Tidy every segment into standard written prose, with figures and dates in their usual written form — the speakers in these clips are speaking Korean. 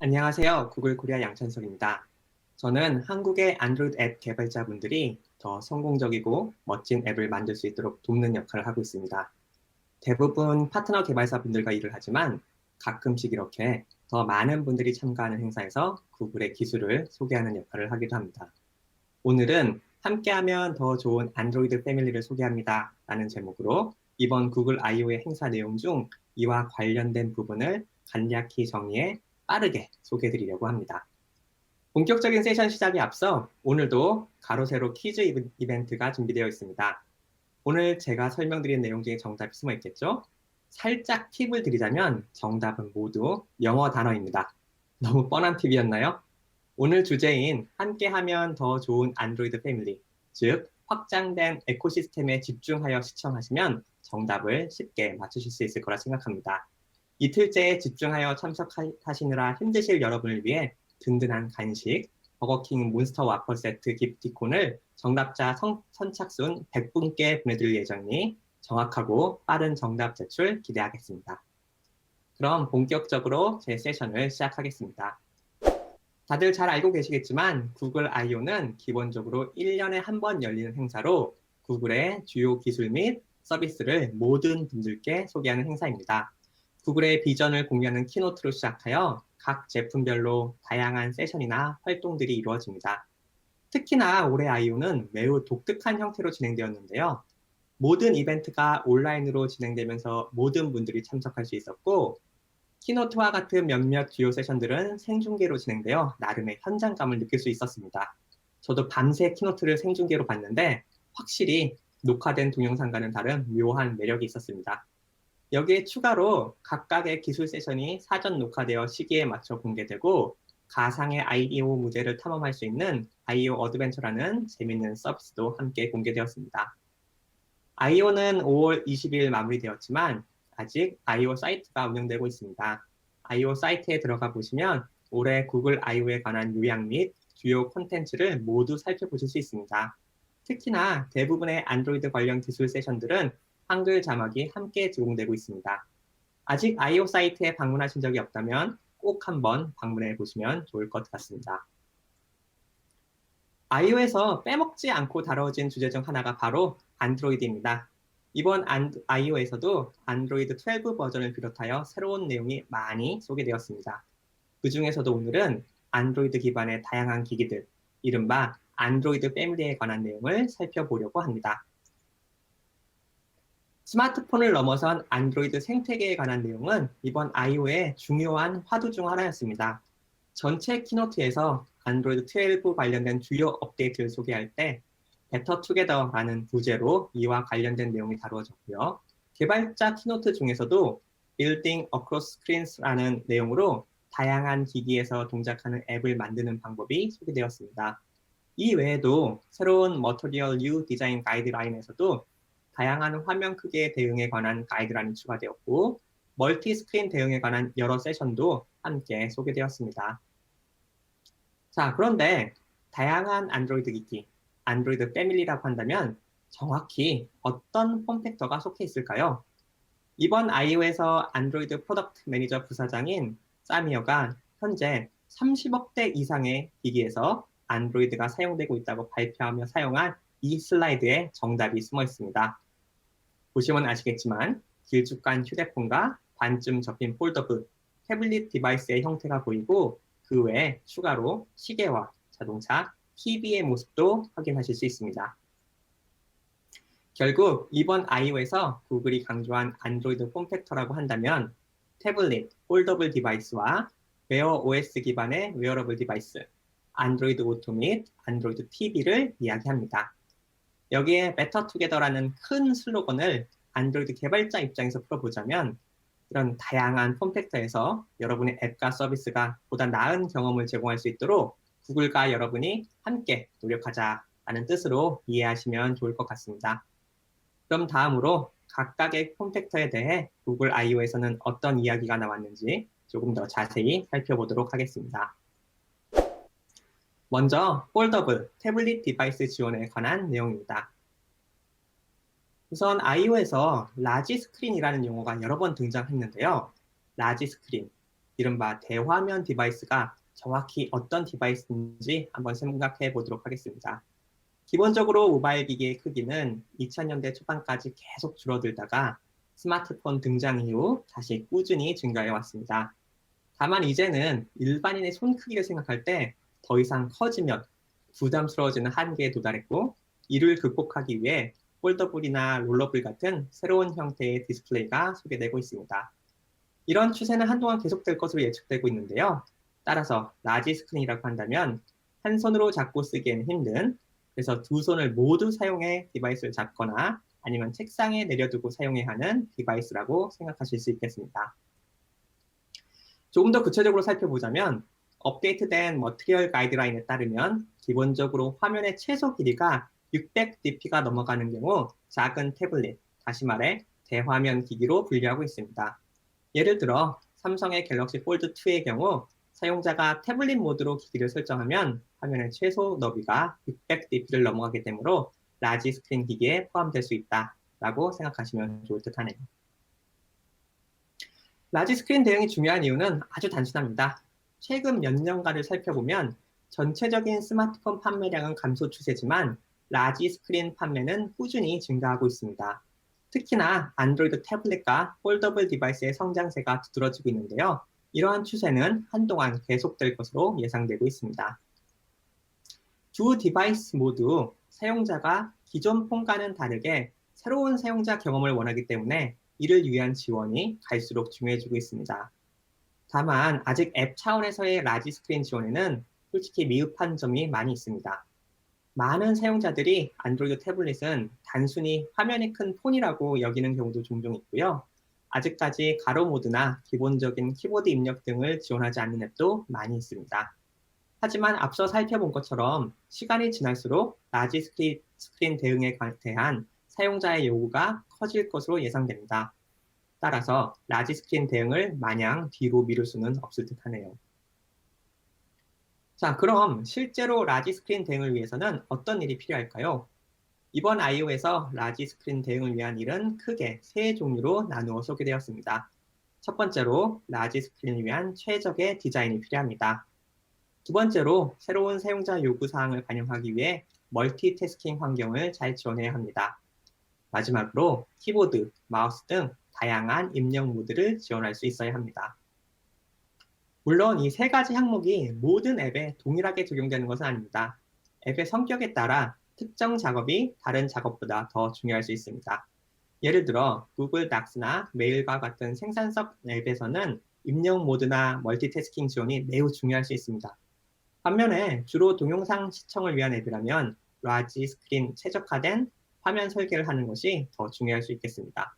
안녕하세요. 구글 코리아 양찬석입니다. 저는 한국의 안드로이드 앱 개발자분들이 더 성공적이고 멋진 앱을 만들 수 있도록 돕는 역할을 하고 있습니다. 대부분 파트너 개발사분들과 일을 하지만 가끔씩 이렇게 더 많은 분들이 참가하는 행사에서 구글의 기술을 소개하는 역할을 하기도 합니다. 오늘은 함께하면 더 좋은 안드로이드 패밀리를 소개합니다. 라는 제목으로 이번 구글 I/O의 행사 내용 중 이와 관련된 부분을 간략히 정리해 빠르게 소개해 드리려고 합니다. 본격적인 세션 시작에 앞서 오늘도 가로 세로 퀴즈 이벤트가 준비되어 있습니다. 오늘 제가 설명드린 내용 중에 정답이 숨어 있겠죠? 살짝 팁을 드리자면 정답은 모두 영어 단어입니다. 너무 뻔한 팁이었나요? 오늘 주제인 함께하면 더 좋은 안드로이드 패밀리, 즉 확장된 에코시스템에 집중하여 시청하시면 정답을 쉽게 맞추실 수 있을 거라 생각합니다. 이틀째에 집중하여 참석하시느라 힘드실 여러분을 위해 든든한 간식, 버거킹 몬스터 와퍼 세트 기프티콘을 정답자 선착순 100분께 보내드릴 예정이니 정확하고 빠른 정답 제출 기대하겠습니다. 그럼 본격적으로 제 세션을 시작하겠습니다. 다들 잘 알고 계시겠지만 구글 I/O는 기본적으로 1년에 한 번 열리는 행사로 구글의 주요 기술 및 서비스를 모든 분들께 소개하는 행사입니다. 구글의 비전을 공유하는 키노트로 시작하여 각 제품별로 다양한 세션이나 활동들이 이루어집니다. 특히나 올해 I/O는 매우 독특한 형태로 진행되었는데요. 모든 이벤트가 온라인으로 진행되면서 모든 분들이 참석할 수 있었고, 키노트와 같은 몇몇 주요 세션들은 생중계로 진행되어 나름의 현장감을 느낄 수 있었습니다. 저도 밤새 키노트를 생중계로 봤는데 확실히 녹화된 동영상과는 다른 묘한 매력이 있었습니다. 여기에 추가로 각각의 기술 세션이 사전 녹화되어 시기에 맞춰 공개되고 가상의 I/O 무대를 탐험할 수 있는 I/O 어드벤처라는 재밌는 서비스도 함께 공개되었습니다. I/O는 5월 20일 마무리되었지만 아직 I/O 사이트가 운영되고 있습니다. I/O 사이트에 들어가 보시면 올해 구글 I/O에 관한 요약 및 주요 콘텐츠를 모두 살펴보실 수 있습니다. 특히나 대부분의 안드로이드 관련 기술 세션들은 한글 자막이 함께 제공되고 있습니다. 아직 I/O 사이트에 방문하신 적이 없다면 꼭 한번 방문해 보시면 좋을 것 같습니다. I/O에서 빼먹지 않고 다뤄진 주제 중 하나가 바로 안드로이드입니다. 이번 I/O에서도 안드로이드 12 버전을 비롯하여 새로운 내용이 많이 소개되었습니다. 그 중에서도 오늘은 안드로이드 기반의 다양한 기기들, 이른바 안드로이드 패밀리에 관한 내용을 살펴보려고 합니다. 스마트폰을 넘어선 안드로이드 생태계에 관한 내용은 이번 I/O의 중요한 화두 중 하나였습니다. 전체 키노트에서 안드로이드 12 관련된 주요 업데이트를 소개할 때 Better Together라는 부제로 이와 관련된 내용이 다루어졌고요. 개발자 키노트 중에서도 Building Across Screens라는 내용으로 다양한 기기에서 동작하는 앱을 만드는 방법이 소개되었습니다. 이 외에도 새로운 Material U 디자인 가이드라인에서도 다양한 화면 크기의 대응에 관한 가이드라인이 추가되었고 멀티 스크린 대응에 관한 여러 세션도 함께 소개되었습니다. 자, 그런데 다양한 안드로이드 기기, 안드로이드 패밀리라고 한다면 정확히 어떤 폼팩터가 속해 있을까요? 이번 I/O에서 안드로이드 프로덕트 매니저 부사장인 사미어가 현재 30억 대 이상의 기기에서 안드로이드가 사용되고 있다고 발표하며 사용한 이 슬라이드에 정답이 숨어 있습니다. 보시면 아시겠지만 길쭉한 휴대폰과 반쯤 접힌 폴더블, 태블릿 디바이스의 형태가 보이고 그 외에 추가로 시계와 자동차, TV의 모습도 확인하실 수 있습니다. 결국 이번 I/O에서 구글이 강조한 안드로이드 폼팩터라고 한다면 태블릿, 폴더블 디바이스와 웨어 OS 기반의 웨어러블 디바이스, 안드로이드 오토 및 안드로이드 TV를 이야기합니다. 여기에 Better Together라는 큰 슬로건을 안드로이드 개발자 입장에서 풀어보자면 이런 다양한 폼팩터에서 여러분의 앱과 서비스가 보다 나은 경험을 제공할 수 있도록 구글과 여러분이 함께 노력하자라는 뜻으로 이해하시면 좋을 것 같습니다. 그럼 다음으로 각각의 폼팩터에 대해 구글 I/O에서는 어떤 이야기가 나왔는지 조금 더 자세히 살펴보도록 하겠습니다. 먼저 폴더블, 태블릿 디바이스 지원에 관한 내용입니다. 우선 I/O에서 라지 스크린이라는 용어가 여러 번 등장했는데요. 라지 스크린, 이른바 대화면 디바이스가 정확히 어떤 디바이스인지 한번 생각해 보도록 하겠습니다. 기본적으로 모바일 기기의 크기는 2000년대 초반까지 계속 줄어들다가 스마트폰 등장 이후 다시 꾸준히 증가해 왔습니다. 다만 이제는 일반인의 손 크기를 생각할 때 더 이상 커지면 부담스러워지는 한계에 도달했고, 이를 극복하기 위해 폴더블이나 롤러블 같은 새로운 형태의 디스플레이가 소개되고 있습니다. 이런 추세는 한동안 계속될 것으로 예측되고 있는데요. 따라서 라지 스크린이라고 한다면 한 손으로 잡고 쓰기에는 힘든, 그래서 두 손을 모두 사용해 디바이스를 잡거나 아니면 책상에 내려두고 사용해야 하는 디바이스라고 생각하실 수 있겠습니다. 조금 더 구체적으로 살펴보자면 업데이트된 머티리얼 가이드라인에 따르면 기본적으로 화면의 최소 길이가 600dp가 넘어가는 경우 작은 태블릿, 다시 말해 대화면 기기로 분류하고 있습니다. 예를 들어 삼성의 갤럭시 폴드 2의 경우 사용자가 태블릿 모드로 기기를 설정하면 화면의 최소 너비가 600dp를 넘어가게 되므로 라지 스크린 기기에 포함될 수 있다라고 생각하시면 좋을 듯 하네요. 라지 스크린 대응이 중요한 이유는 아주 단순합니다. 최근 몇 년간을 살펴보면 전체적인 스마트폰 판매량은 감소 추세지만 라지 스크린 판매는 꾸준히 증가하고 있습니다. 특히나 안드로이드 태블릿과 폴더블 디바이스의 성장세가 두드러지고 있는데요. 이러한 추세는 한동안 계속될 것으로 예상되고 있습니다. 두 디바이스 모두 사용자가 기존 폰과는 다르게 새로운 사용자 경험을 원하기 때문에 이를 위한 지원이 갈수록 중요해지고 있습니다. 다만 아직 앱 차원에서의 라지 스크린 지원에는 솔직히 미흡한 점이 많이 있습니다. 많은 사용자들이 안드로이드 태블릿은 단순히 화면이 큰 폰이라고 여기는 경우도 종종 있고요. 아직까지 가로 모드나 기본적인 키보드 입력 등을 지원하지 않는 앱도 많이 있습니다. 하지만 앞서 살펴본 것처럼 시간이 지날수록 라지 스크린 대응에 대한 사용자의 요구가 커질 것으로 예상됩니다. 따라서 라지 스크린 대응을 마냥 뒤로 미룰 수는 없을 듯하네요. 자, 그럼 실제로 라지 스크린 대응을 위해서는 어떤 일이 필요할까요? 이번 I/O에서 라지 스크린 대응을 위한 일은 크게 세 종류로 나누어 소개되었습니다. 첫 번째로 라지 스크린을 위한 최적의 디자인이 필요합니다. 두 번째로 새로운 사용자 요구사항을 반영하기 위해 멀티태스킹 환경을 잘 지원해야 합니다. 마지막으로 키보드, 마우스 등 다양한 입력 모드를 지원할 수 있어야 합니다. 물론 이 세 가지 항목이 모든 앱에 동일하게 적용되는 것은 아닙니다. 앱의 성격에 따라 특정 작업이 다른 작업보다 더 중요할 수 있습니다. 예를 들어 구글 닥스나 메일과 같은 생산성 앱에서는 입력 모드나 멀티태스킹 지원이 매우 중요할 수 있습니다. 반면에 주로 동영상 시청을 위한 앱이라면 라지 스크린 최적화된 화면 설계를 하는 것이 더 중요할 수 있겠습니다.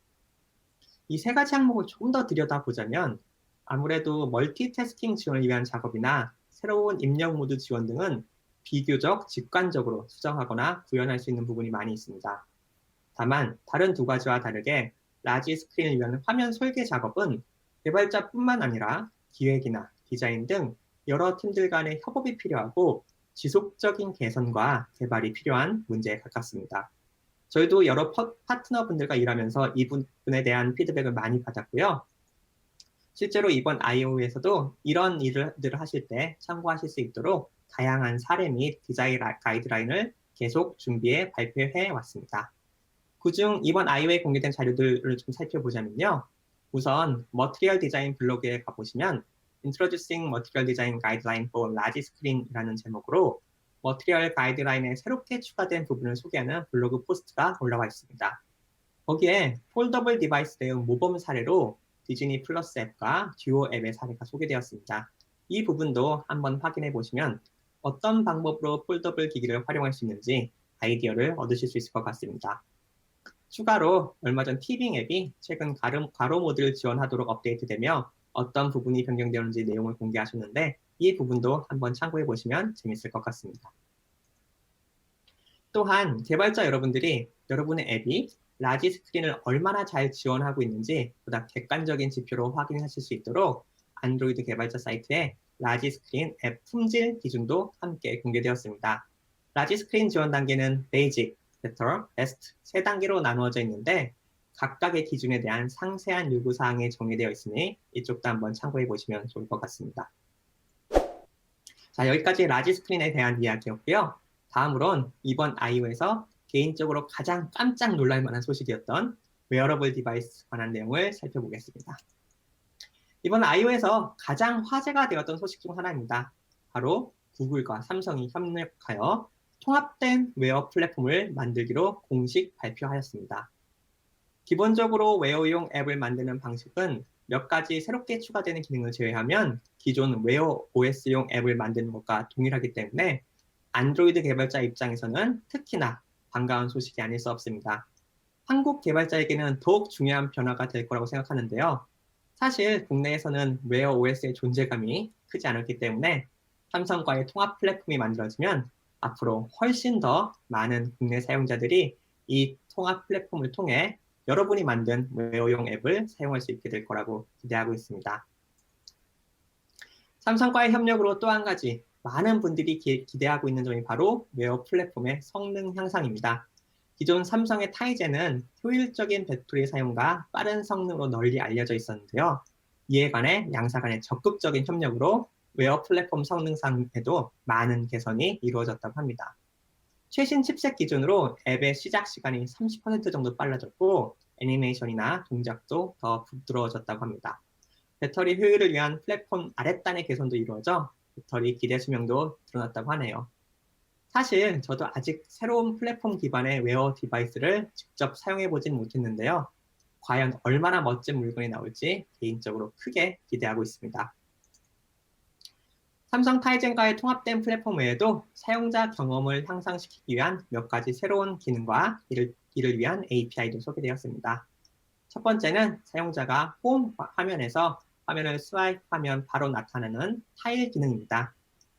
이 세 가지 항목을 조금 더 들여다보자면 아무래도 멀티태스킹 지원을 위한 작업이나 새로운 입력 모드 지원 등은 비교적 직관적으로 수정하거나 구현할 수 있는 부분이 많이 있습니다. 다만 다른 두 가지와 다르게 라지 스크린을 위한 화면 설계 작업은 개발자뿐만 아니라 기획이나 디자인 등 여러 팀들 간의 협업이 필요하고 지속적인 개선과 개발이 필요한 문제에 가깝습니다. 저희도 여러 파트너분들과 일하면서 이 부분에 대한 피드백을 많이 받았고요. 실제로 이번 I/O에서도 이런 일들을 하실 때 참고하실 수 있도록 다양한 사례 및 디자인 가이드라인을 계속 준비해 발표해 왔습니다. 그중 이번 I/O에 공개된 자료들을 좀 살펴보자면요. 우선 머티리얼 디자인 블로그에 가보시면 Introducing Material Design Guideline for Large Screen이라는 제목으로 머티리얼 가이드라인에 새롭게 추가된 부분을 소개하는 블로그 포스트가 올라와 있습니다. 거기에 폴더블 디바이스 대응 모범 사례로 디즈니 플러스 앱과 듀오 앱의 사례가 소개되었습니다. 이 부분도 한번 확인해 보시면 어떤 방법으로 폴더블 기기를 활용할 수 있는지 아이디어를 얻으실 수 있을 것 같습니다. 추가로 얼마 전 티빙 앱이 최근 가로 모드를 지원하도록 업데이트되며 어떤 부분이 변경되었는지 내용을 공개하셨는데 이 부분도 한번 참고해 보시면 재밌을 것 같습니다. 또한 개발자 여러분들이 여러분의 앱이 라지 스크린을 얼마나 잘 지원하고 있는지 보다 객관적인 지표로 확인하실 수 있도록 안드로이드 개발자 사이트에 라지 스크린 앱 품질 기준도 함께 공개되었습니다. 라지 스크린 지원 단계는 베이직, 베터, 베스트 세 단계로 나누어져 있는데 각각의 기준에 대한 상세한 요구사항이 정리되어 있으니 이쪽도 한번 참고해 보시면 좋을 것 같습니다. 자, 여기까지 라지 스크린에 대한 이야기였고요. 다음으론 이번 I/O에서 개인적으로 가장 깜짝 놀랄 만한 소식이었던 웨어러블 디바이스 관한 내용을 살펴보겠습니다. 이번 I/O에서 가장 화제가 되었던 소식 중 하나입니다. 바로 구글과 삼성이 협력하여 통합된 웨어 플랫폼을 만들기로 공식 발표하였습니다. 기본적으로 웨어용 앱을 만드는 방식은 몇 가지 새롭게 추가되는 기능을 제외하면 기존 웨어 OS용 앱을 만드는 것과 동일하기 때문에 안드로이드 개발자 입장에서는 특히나 반가운 소식이 아닐 수 없습니다. 한국 개발자에게는 더욱 중요한 변화가 될 거라고 생각하는데요. 사실 국내에서는 웨어 OS의 존재감이 크지 않았기 때문에 삼성과의 통합 플랫폼이 만들어지면 앞으로 훨씬 더 많은 국내 사용자들이 이 통합 플랫폼을 통해 여러분이 만든 웨어용 앱을 사용할 수 있게 될 거라고 기대하고 있습니다. 삼성과의 협력으로 또 한 가지 많은 분들이 기대하고 있는 점이 바로 웨어 플랫폼의 성능 향상입니다. 기존 삼성의 타이젠은 효율적인 배터리 사용과 빠른 성능으로 널리 알려져 있었는데요. 이에 관해 양사 간의 적극적인 협력으로 웨어 플랫폼 성능상에도 많은 개선이 이루어졌다고 합니다. 최신 칩셋 기준으로 앱의 시작 시간이 30% 정도 빨라졌고 애니메이션이나 동작도 더 부드러워졌다고 합니다. 배터리 효율을 위한 플랫폼 아랫단의 개선도 이루어져 배터리 기대 수명도 드러났다고 하네요. 사실 저도 아직 새로운 플랫폼 기반의 웨어 디바이스를 직접 사용해보진 못했는데요. 과연 얼마나 멋진 물건이 나올지 개인적으로 크게 기대하고 있습니다. 삼성 타이젠과의 통합된 플랫폼 외에도 사용자 경험을 향상시키기 위한 몇 가지 새로운 기능과 이를 위한 API도 소개되었습니다. 첫 번째는 사용자가 홈 화면에서 화면을 스와이프하면 바로 나타나는 타일 기능입니다.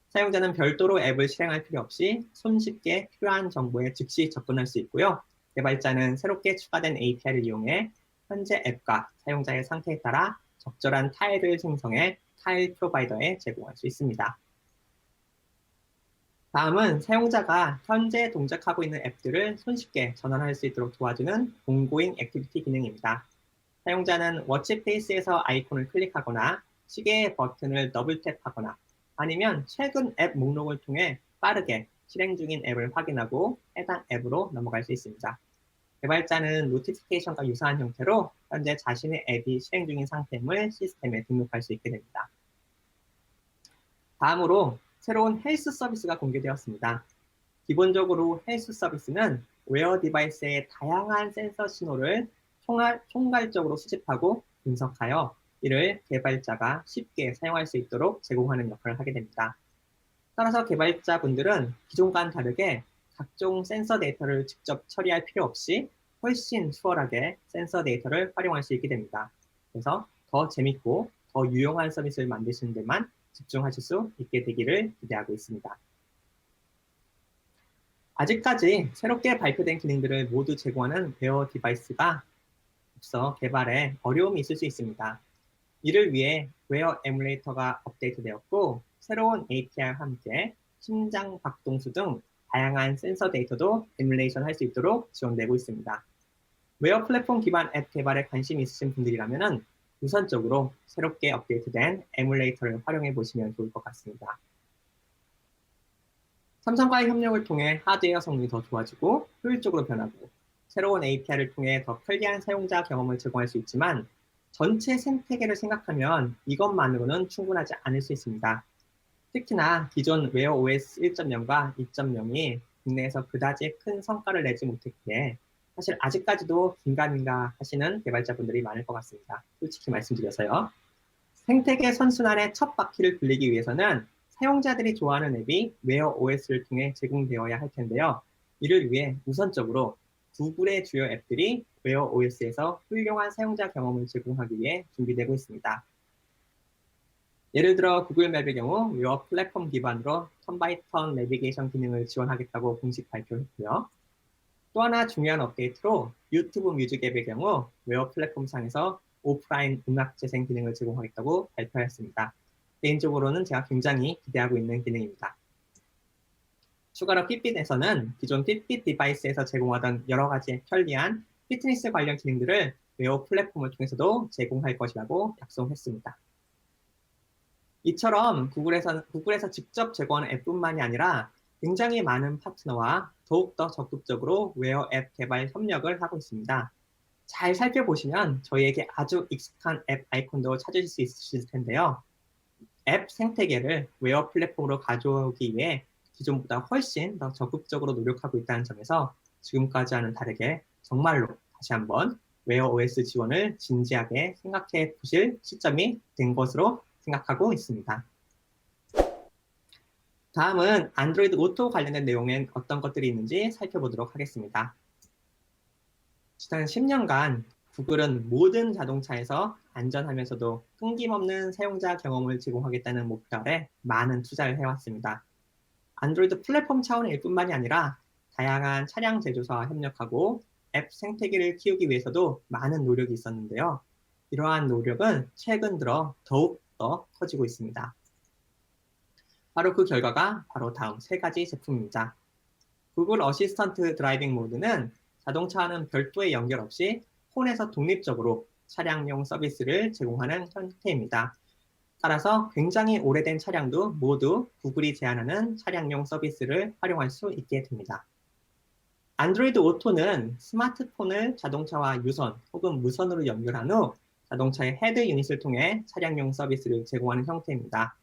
사용자는 별도로 앱을 실행할 필요 없이 손쉽게 필요한 정보에 즉시 접근할 수 있고요. 개발자는 새롭게 추가된 API를 이용해 현재 앱과 사용자의 상태에 따라 적절한 타일을 생성해 타일 프로바이더에 제공할 수 있습니다. 다음은 사용자가 현재 동작하고 있는 앱들을 손쉽게 전환할 수 있도록 도와주는 ongoing 액티비티 기능입니다. 사용자는 워치페이스에서 아이콘을 클릭하거나 시계의 버튼을 더블 탭하거나 아니면 최근 앱 목록을 통해 빠르게 실행 중인 앱을 확인하고 해당 앱으로 넘어갈 수 있습니다. 개발자는 노티피케이션과 유사한 형태로 현재 자신의 앱이 실행 중인 상태임을 시스템에 등록할 수 있게 됩니다. 다음으로 새로운 헬스 서비스가 공개되었습니다. 기본적으로 헬스 서비스는 웨어 디바이스의 다양한 센서 신호를 총괄적으로 수집하고 분석하여 이를 개발자가 쉽게 사용할 수 있도록 제공하는 역할을 하게 됩니다. 따라서 개발자분들은 기존과는 다르게 각종 센서 데이터를 직접 처리할 필요 없이 훨씬 수월하게 센서 데이터를 활용할 수 있게 됩니다. 그래서 더 재밌고 더 유용한 서비스를 만드시는 데만 집중하실 수 있게 되기를 기대하고 있습니다. 아직까지 새롭게 발표된 기능들을 모두 제공하는 웨어 디바이스가 없어 개발에 어려움이 있을 수 있습니다. 이를 위해 웨어 에뮬레이터가 업데이트되었고 새로운 API와 함께 심장 박동수 등 다양한 센서 데이터도 에뮬레이션 할 수 있도록 지원되고 있습니다. 웨어 플랫폼 기반 앱 개발에 관심 있으신 분들이라면 우선적으로 새롭게 업데이트된 에뮬레이터를 활용해 보시면 좋을 것 같습니다. 삼성과의 협력을 통해 하드웨어 성능이 더 좋아지고 효율적으로 변하고 새로운 API를 통해 더 편리한 사용자 경험을 제공할 수 있지만 전체 생태계를 생각하면 이것만으로는 충분하지 않을 수 있습니다. 특히나 기존 웨어 OS 1.0과 2.0이 국내에서 그다지 큰 성과를 내지 못했기에 사실 아직까지도 긴가민가 하시는 개발자분들이 많을 것 같습니다. 솔직히 말씀드려서요. 생태계 선순환의 첫 바퀴를 굴리기 위해서는 사용자들이 좋아하는 앱이 웨어 OS를 통해 제공되어야 할 텐데요. 이를 위해 우선적으로 구글의 주요 앱들이 웨어 OS에서 훌륭한 사용자 경험을 제공하기 위해 준비되고 있습니다. 예를 들어 구글 맵의 경우 웨어 플랫폼 기반으로 턴바이턴 내비게이션 기능을 지원하겠다고 공식 발표했고요. 또 하나 중요한 업데이트로 유튜브 뮤직 앱의 경우 웨어 플랫폼상에서 오프라인 음악 재생 기능을 제공하겠다고 발표했습니다. 개인적으로는 제가 굉장히 기대하고 있는 기능입니다. 추가로 핏빗에서는 기존 핏빗 디바이스에서 제공하던 여러 가지 편리한 피트니스 관련 기능들을 웨어 플랫폼을 통해서도 제공할 것이라고 약속했습니다. 이처럼 구글에서 직접 제공하는 앱뿐만이 아니라 굉장히 많은 파트너와 더욱더 적극적으로 웨어 앱 개발 협력을 하고 있습니다. 잘 살펴보시면 저희에게 아주 익숙한 앱 아이콘도 찾으실 수 있으실 텐데요. 앱 생태계를 웨어 플랫폼으로 가져오기 위해 기존보다 훨씬 더 적극적으로 노력하고 있다는 점에서 지금까지와는 다르게 정말로 다시 한번 웨어 OS 지원을 진지하게 생각해 보실 시점이 된 것으로 생각하고 있습니다. 다음은 안드로이드 오토 관련된 내용엔 어떤 것들이 있는지 살펴보도록 하겠습니다. 지난 10년간 구글은 모든 자동차에서 안전하면서도 끊김없는 사용자 경험을 제공하겠다는 목표 아래 많은 투자를 해왔습니다. 안드로이드 플랫폼 차원일 뿐만이 아니라 다양한 차량 제조사와 협력하고 앱 생태계를 키우기 위해서도 많은 노력이 있었는데요. 이러한 노력은 최근 들어 더욱 더 커지고 있습니다. 바로 그 결과가 바로 다음 세 가지 제품입니다. 구글 어시스턴트 드라이빙 모드는 자동차와는 별도의 연결 없이 폰에서 독립적으로 차량용 서비스를 제공하는 형태입니다. 따라서 굉장히 오래된 차량도 모두 구글이 제안하는 차량용 서비스를 활용할 수 있게 됩니다. 안드로이드 오토는 스마트폰을 자동차와 유선 혹은 무선으로 연결한 후 자동차의 헤드 유닛을 통해 차량용 서비스를 제공하는 형태입니다.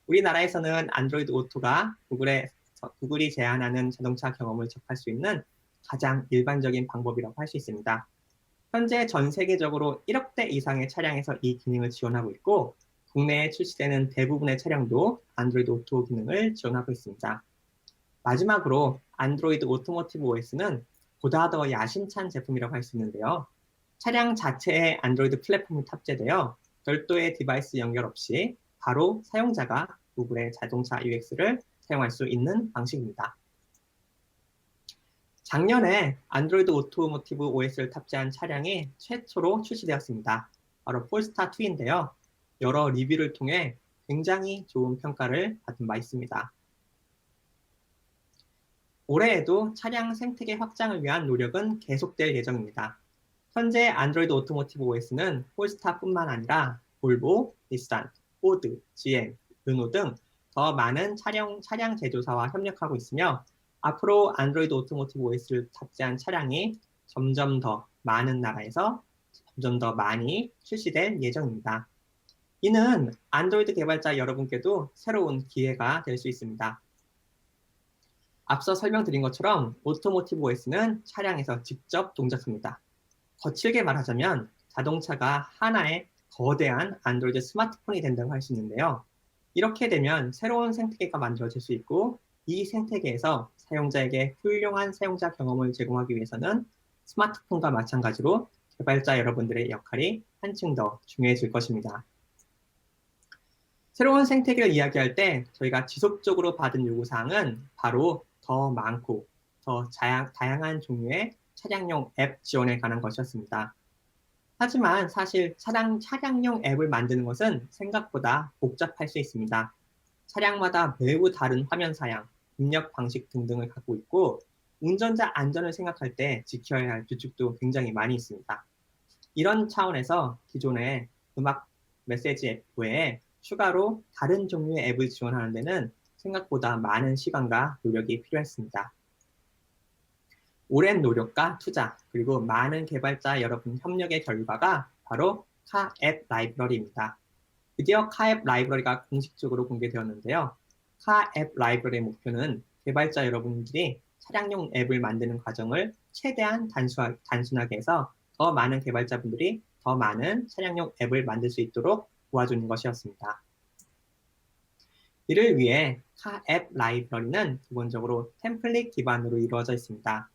우리나라에서는 안드로이드 오토가 구글이 제안하는 자동차 경험을 접할 수 있는 가장 일반적인 방법이라고 할 수 있습니다. 현재 전 세계적으로 1억 대 이상의 차량에서 이 기능을 지원하고 있고 국내에 출시되는 대부분의 차량도 안드로이드 오토 기능을 지원하고 있습니다. 마지막으로 안드로이드 오토모티브 OS는 보다 더 야심찬 제품이라고 할 수 있는데요. 차량 자체에 안드로이드 플랫폼이 탑재되어 별도의 디바이스 연결 없이 바로 사용자가 구글의 자동차 UX를 사용할 수 있는 방식입니다. 작년에 안드로이드 오토모티브 OS를 탑재한 차량이 최초로 출시되었습니다. 바로 폴스타 2인데요. 여러 리뷰를 통해 굉장히 좋은 평가를 받은 바 있습니다. 올해에도 차량 생태계 확장을 위한 노력은 계속될 예정입니다. 현재 안드로이드 오토모티브 OS는 폴스타뿐만 아니라 볼보, 닛산, 포드, GM, 르노 등 더 많은 차량 제조사와 협력하고 있으며 앞으로 안드로이드 오토모티브 OS를 탑재한 차량이 점점 더 많은 나라에서 점점 더 많이 출시될 예정입니다. 이는 안드로이드 개발자 여러분께도 새로운 기회가 될 수 있습니다. 앞서 설명드린 것처럼 오토모티브 OS는 차량에서 직접 동작합니다. 거칠게 말하자면 자동차가 하나의 거대한 안드로이드 스마트폰이 된다고 할 수 있는데요. 이렇게 되면 새로운 생태계가 만들어질 수 있고 이 생태계에서 사용자에게 훌륭한 사용자 경험을 제공하기 위해서는 스마트폰과 마찬가지로 개발자 여러분들의 역할이 한층 더 중요해질 것입니다. 새로운 생태계를 이야기할 때 저희가 지속적으로 받은 요구사항은 바로 더 많고 더 다양한 종류의 차량용 앱 지원에 관한 것이었습니다. 하지만 사실 차량용 앱을 만드는 것은 생각보다 복잡할 수 있습니다. 차량마다 매우 다른 화면 사양, 입력 방식 등등을 갖고 있고 운전자 안전을 생각할 때 지켜야 할 규칙도 굉장히 많이 있습니다. 이런 차원에서 기존의 음악 메시지 앱 외에 추가로 다른 종류의 앱을 지원하는 데는 생각보다 많은 시간과 노력이 필요했습니다. 오랜 노력과 투자, 그리고 많은 개발자 여러분 협력의 결과가 바로 카앱 라이브러리입니다. 드디어 카앱 라이브러리가 공식적으로 공개되었는데요. 카앱 라이브러리의 목표는 개발자 여러분들이 차량용 앱을 만드는 과정을 최대한 단순하게 해서 더 많은 개발자분들이 더 많은 차량용 앱을 만들 수 있도록 도와주는 것이었습니다. 이를 위해 카앱 라이브러리는 기본적으로 템플릿 기반으로 이루어져 있습니다.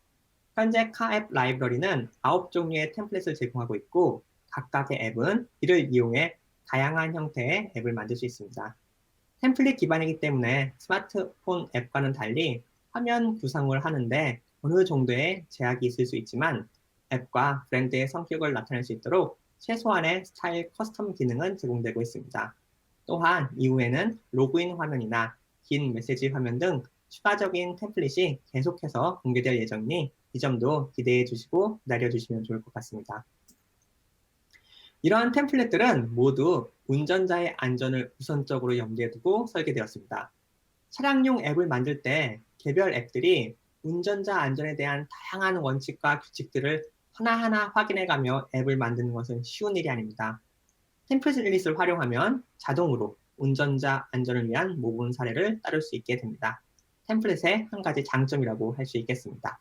현재 카앱 라이브러리는 9종류의 템플릿을 제공하고 있고 각각의 앱은 이를 이용해 다양한 형태의 앱을 만들 수 있습니다. 템플릿 기반이기 때문에 스마트폰 앱과는 달리 화면 구성을 하는데 어느 정도의 제약이 있을 수 있지만 앱과 브랜드의 성격을 나타낼 수 있도록 최소한의 스타일 커스텀 기능은 제공되고 있습니다. 또한 이후에는 로그인 화면이나 긴 메시지 화면 등 추가적인 템플릿이 계속해서 공개될 예정이니 이 점도 기대해 주시고 기다려 주시면 좋을 것 같습니다. 이러한 템플릿들은 모두 운전자의 안전을 우선적으로 염두에 두고 설계되었습니다. 차량용 앱을 만들 때 개별 앱들이 운전자 안전에 대한 다양한 원칙과 규칙들을 하나하나 확인해가며 앱을 만드는 것은 쉬운 일이 아닙니다. 템플릿을 활용하면 자동으로 운전자 안전을 위한 모범 사례를 따를 수 있게 됩니다. 템플릿의 한 가지 장점이라고 할 수 있겠습니다.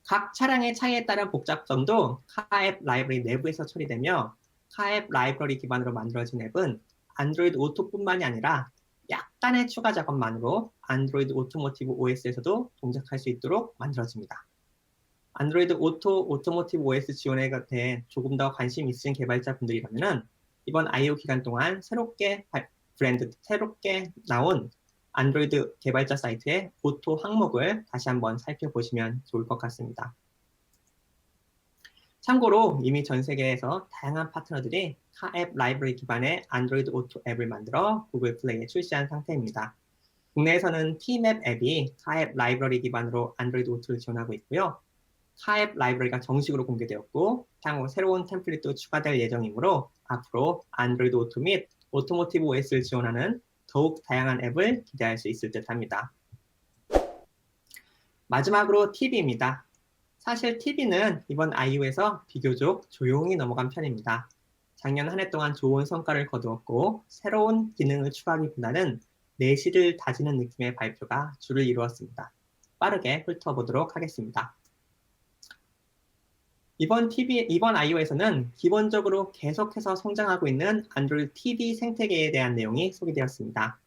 각 차량의 차이에 따른 복잡성도 카앱 라이브러리 내부에서 처리되며 카앱 라이브러리 기반으로 만들어진 앱은 안드로이드 오토뿐만이 아니라 약간의 추가 작업만으로 안드로이드 오토모티브 OS에서도 동작할 수 있도록 만들어집니다. 안드로이드 오토모티브 OS 지원에 대해 조금 더 관심 있으신 개발자분들이라면 이번 I.O. 기간 동안 새롭게 나온 안드로이드 개발자 사이트의 오토 항목을 다시 한번 살펴보시면 좋을 것 같습니다. 참고로 이미 전 세계에서 다양한 파트너들이 카앱 라이브러리 기반의 안드로이드 오토 앱을 만들어 구글 플레이에 출시한 상태입니다. 국내에서는 T맵 앱이 카앱 라이브러리 기반으로 안드로이드 오토를 지원하고 있고요. 카앱 라이브러리가 정식으로 공개되었고 향후 새로운 템플릿도 추가될 예정이므로 앞으로 안드로이드 오토 및 오토모티브 OS를 지원하는 더욱 다양한 앱을 기대할 수 있을 듯합니다. 마지막으로 TV입니다. 사실 TV는 이번 I.O.에서 비교적 조용히 넘어간 편입니다. 작년 한 해 동안 좋은 성과를 거두었고 새로운 기능을 추가하기보다는 내실을 다지는 느낌의 발표가 주를 이루었습니다. 빠르게 훑어보도록 하겠습니다. 이번 I.O.에서는 기본적으로 계속해서 성장하고 있는 안드로이드 TV 생태계에 대한 내용이 소개되었습니다.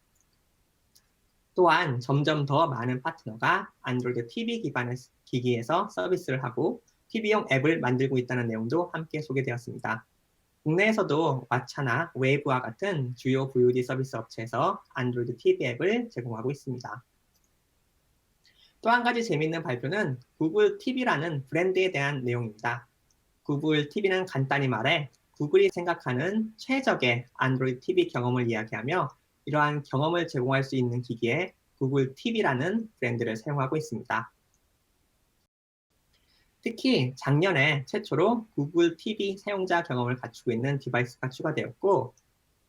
또한 점점 더 많은 파트너가 안드로이드 TV 기반의 기기에서 서비스를 하고 TV용 앱을 만들고 있다는 내용도 함께 소개되었습니다. 국내에서도 왓챠나 웨이브와 같은 주요 VOD 서비스 업체에서 안드로이드 TV 앱을 제공하고 있습니다. 또 한 가지 재미있는 발표는 구글 TV라는 브랜드에 대한 내용입니다. 구글 TV는 간단히 말해 구글이 생각하는 최적의 안드로이드 TV 경험을 이야기하며 이러한 경험을 제공할 수 있는 기기에 구글 TV라는 브랜드를 사용하고 있습니다. 특히 작년에 최초로 구글 TV 사용자 경험을 갖추고 있는 디바이스가 추가되었고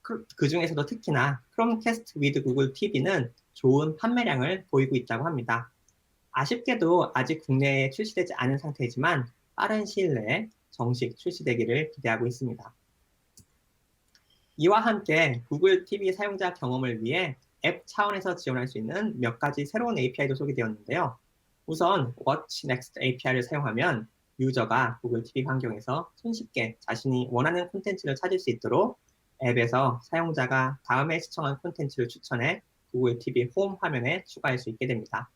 그 중에서도 특히나 크롬캐스트 위드 구글 TV는 좋은 판매량을 보이고 있다고 합니다. 아쉽게도 아직 국내에 출시되지 않은 상태이지만 빠른 시일 내에 정식 출시되기를 기대하고 있습니다. 이와 함께 구글 TV 사용자 경험을 위해 앱 차원에서 지원할 수 있는 몇 가지 새로운 API도 소개되었는데요. 우선 Watch Next API를 사용하면 유저가 구글 TV 환경에서 손쉽게 자신이 원하는 콘텐츠를 찾을 수 있도록 앱에서 사용자가 다음에 시청한 콘텐츠를 추천해 구글 TV 홈 화면에 추가할 수 있게 됩니다.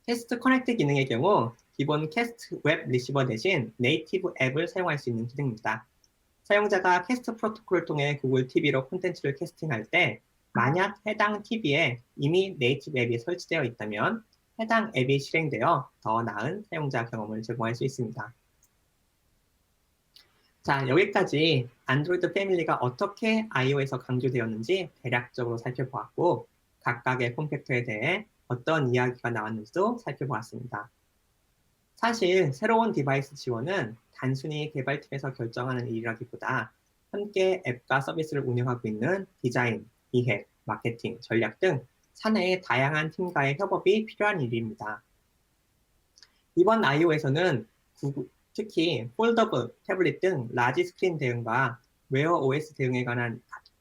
캐스트 커넥트 기능의 경우 기본 캐스트 웹 리시버 대신 네이티브 앱을 사용할 수 있는 기능입니다. 사용자가 캐스트 프로토콜을 통해 구글 TV로 콘텐츠를 캐스팅할 때 만약 해당 TV에 이미 네이티브 앱이 설치되어 있다면 해당 앱이 실행되어 더 나은 사용자 경험을 제공할 수 있습니다. 자, 여기까지 안드로이드 패밀리가 어떻게 I.O.에서 강조되었는지 대략적으로 살펴보았고 각각의 폼팩터에 대해 어떤 이야기가 나왔는지도 살펴보았습니다. 사실 새로운 디바이스 지원은 단순히 개발팀에서 결정하는 일이라기보다 함께 앱과 서비스를 운영하고 있는 디자인, 기획, 마케팅, 전략 등 사내의 다양한 팀과의 협업이 필요한 일입니다. 이번 I.O.에서는 특히 폴더블, 태블릿 등 라지 스크린 대응과 웨어 OS 대응에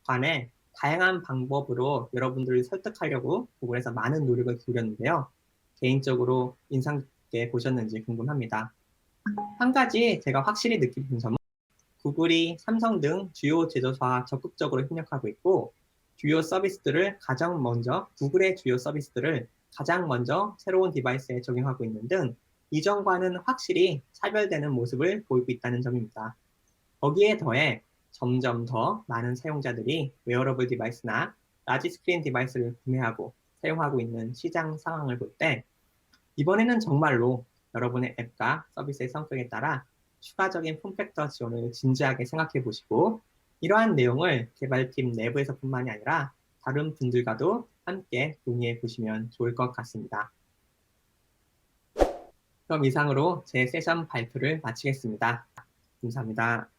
관해 다양한 방법으로 여러분들을 설득하려고 구글에서 많은 노력을 기울였는데요. 개인적으로 인상 깊게 보셨는지 궁금합니다. 한 가지 제가 확실히 느낀 점은 구글이 삼성 등 주요 제조사와 적극적으로 협력하고 있고 구글의 주요 서비스들을 가장 먼저 새로운 디바이스에 적용하고 있는 등 이전과는 확실히 차별되는 모습을 보이고 있다는 점입니다. 거기에 더해 점점 더 많은 사용자들이 웨어러블 디바이스나 라지 스크린 디바이스를 구매하고 사용하고 있는 시장 상황을 볼 때 이번에는 정말로 여러분의 앱과 서비스의 성격에 따라 추가적인 폼팩터 지원을 진지하게 생각해 보시고 이러한 내용을 개발팀 내부에서뿐만이 아니라 다른 분들과도 함께 논의해 보시면 좋을 것 같습니다. 그럼 이상으로 제 세션 발표를 마치겠습니다. 감사합니다.